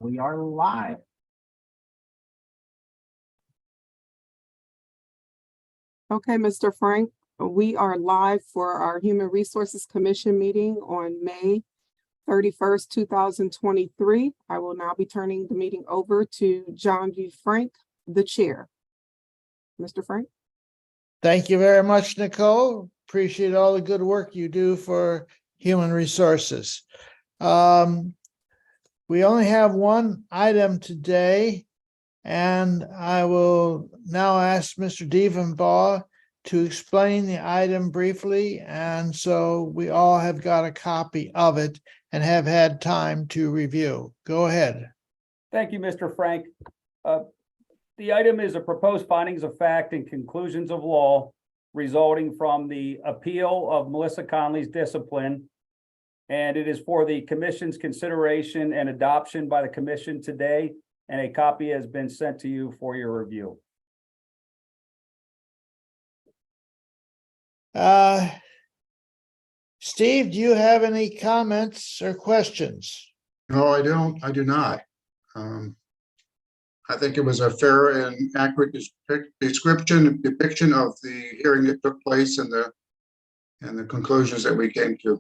We are live. Okay, Mr. Frank, we are live for our Human Resources Commission meeting on May 31st, 2023. I will now be turning the meeting over to John V. Frank, the chair. Mr. Frank? Thank you very much, Nicole. Appreciate all the good work you do for Human Resources. We only have one item today, and I will now ask Mr. Dievenbaugh to explain the item briefly, and so we all have got a copy of it and have had time to review. Go ahead. Thank you, Mr. Frank. The item is a proposed findings of fact and conclusions of law resulting from the appeal of Melissa Conley's discipline. And it is for the commission's consideration and adoption by the commission today, and a copy has been sent to you for your review. Steve, do you have any comments or questions? No, I don't. I do not. I think it was a fair and accurate depiction of the hearing that took place and the conclusions that we came to.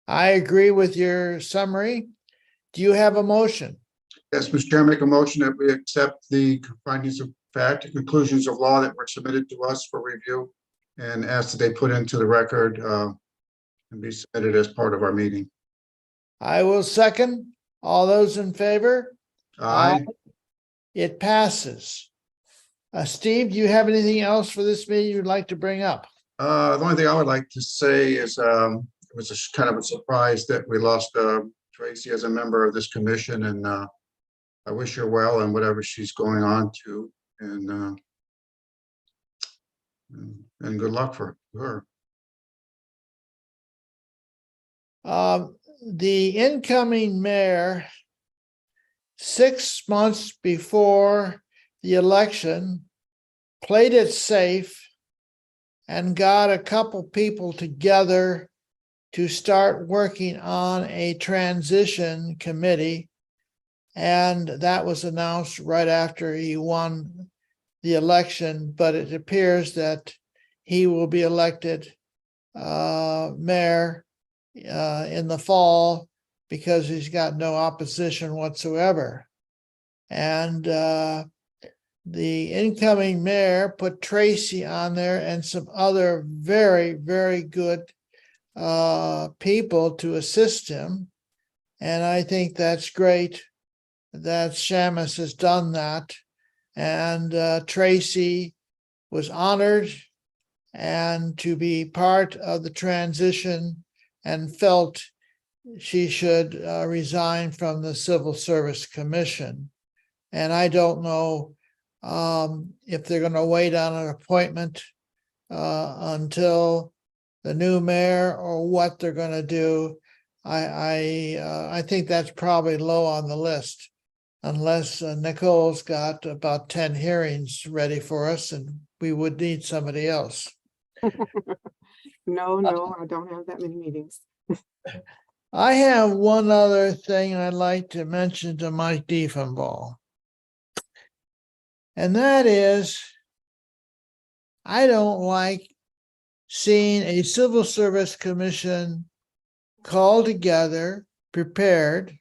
I agree with your summary. Do you have a motion? Yes, Mr. Chair, make a motion that we accept the findings of fact and conclusions of law that were submitted to us for review and ask that they put into the record and be submitted as part of our meeting. I will second. All those in favor? Aye. It passes. Steve, do you have anything else for this meeting you'd like to bring up? The only thing I would like to say is it was a kind of a surprise that we lost Tracy as a member of this commission, and I wish her well and whatever she's going on to, and good luck for her. The incoming mayor, 6 months before the election, played it safe and got a couple people together to start working on a transition committee. And that was announced right after he won the election, but it appears that he will be elected mayor in the fall because he's got no opposition whatsoever. And the incoming mayor put Tracy on there and some other very, very good people to assist him. And I think that's great that Shamus has done that. And Tracy was honored and to be part of the transition and felt she should resign from the Civil Service Commission. And I don't know if they're going to wait on an appointment until the new mayor or what they're going to do. I think that's probably low on the list, unless Nicole's got about 10 hearings ready for us and we would need somebody else. No, I don't have that many meetings. I have one other thing I'd like to mention to Mike Dievenbaugh. And that is, I don't like seeing a Civil Service Commission called together, prepared,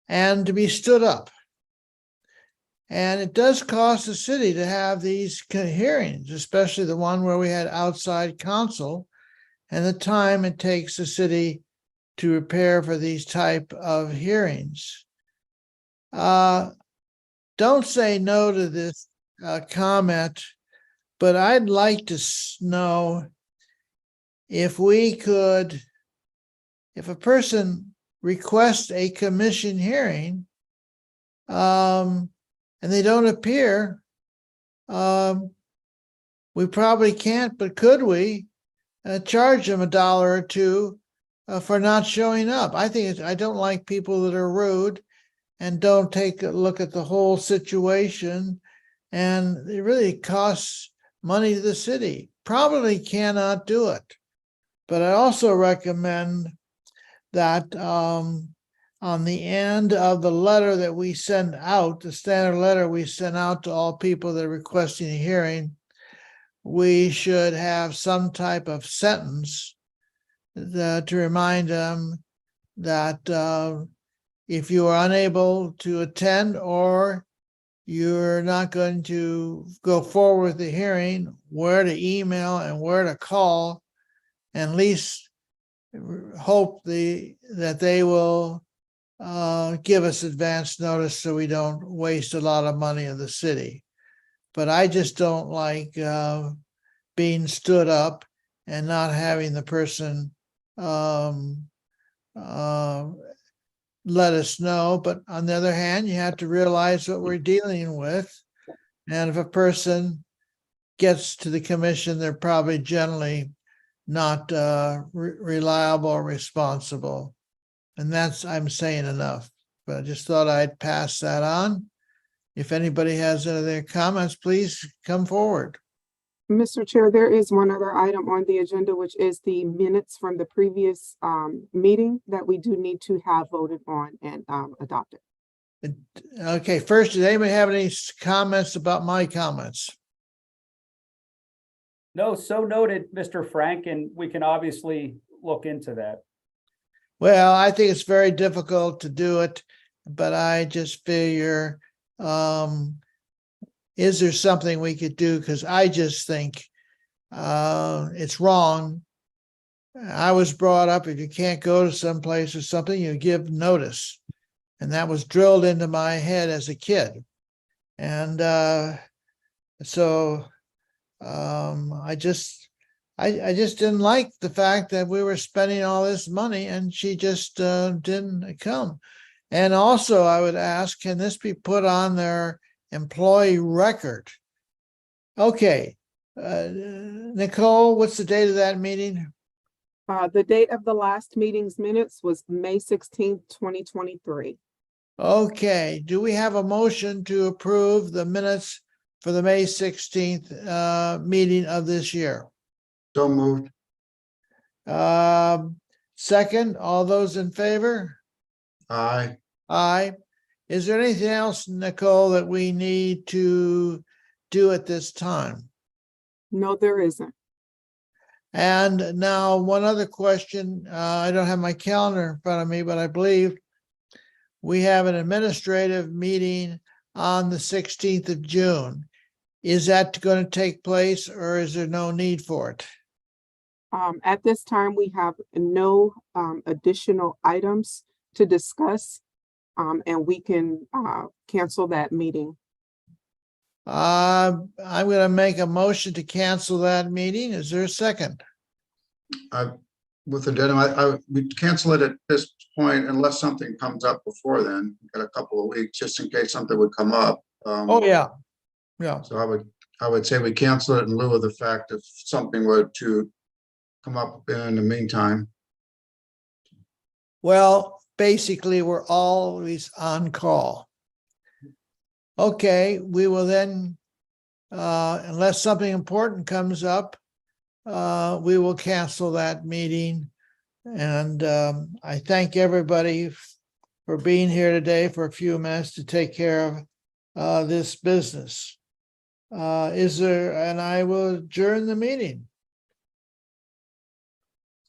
and to be stood up. And it does cost the city to have these hearings, especially the one where we had outside counsel, and the time it takes the city to prepare for these type of hearings. Don't say no to this comment, but I'd like to know if we could, if a person requests a commission hearing and they don't appear, we probably can't, but could we charge them $1 or $2 for not showing up? I don't like people that are rude and don't take a look at the whole situation, and it really costs money to the city. Probably cannot do it. But I also recommend that on the end of the letter that we send out, the standard letter we send out to all people that are requesting a hearing, we should have some type of sentence to remind them that if you are unable to attend or you're not going to go forward with the hearing, where to email and where to call, and at least hope that they will give us advance notice so we don't waste a lot of money of the city. But I just don't like being stood up and not having the person let us know. But on the other hand, you have to realize what we're dealing with. And if a person gets to the commission, they're probably generally not reliable or responsible. And that's, I'm saying enough, but I just thought I'd pass that on. If anybody has any other comments, please come forward. Mr. Chair, there is one other item on the agenda, which is the minutes from the previous meeting that we do need to have voted on and adopted. Okay, first, did anybody have any comments about my comments? No, so noted, Mr. Frank, and we can obviously look into that. Well, I think it's very difficult to do it, but I just figure, is there something we could do? Because I just think it's wrong. I was brought up, if you can't go to some place or something, you give notice. And that was drilled into my head as a kid. And so I just didn't like the fact that we were spending all this money and she just didn't come. And also I would ask, can this be put on their employee record? Okay. Nicole, what's the date of that meeting? The date of the last meeting's minutes was May 16th, 2023. Okay, do we have a motion to approve the minutes for the May 16th meeting of this year? So moved. Second, all those in favor? Aye. Aye. Is there anything else, Nicole, that we need to do at this time? No, there isn't. And now one other question. I don't have my calendar in front of me, but I believe we have an administrative meeting on the 16th of June. Is that going to take place or is there no need for it? At this time, we have no additional items to discuss, and we can cancel that meeting. I'm going to make a motion to cancel that meeting. Is there a second? With addendum, we cancel it at this point unless something comes up before then. We've got a couple of weeks just in case something would come up. Oh, yeah. Yeah. So I would say we cancel it in lieu of the fact if something were to come up in the meantime. Well, basically, we're always on call. Okay, we will then, unless something important comes up, we will cancel that meeting. And I thank everybody for being here today for a few minutes to take care of this business. And I will adjourn the meeting.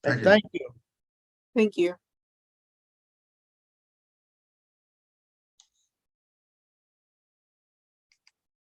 Thank you. Thank you. Thank you.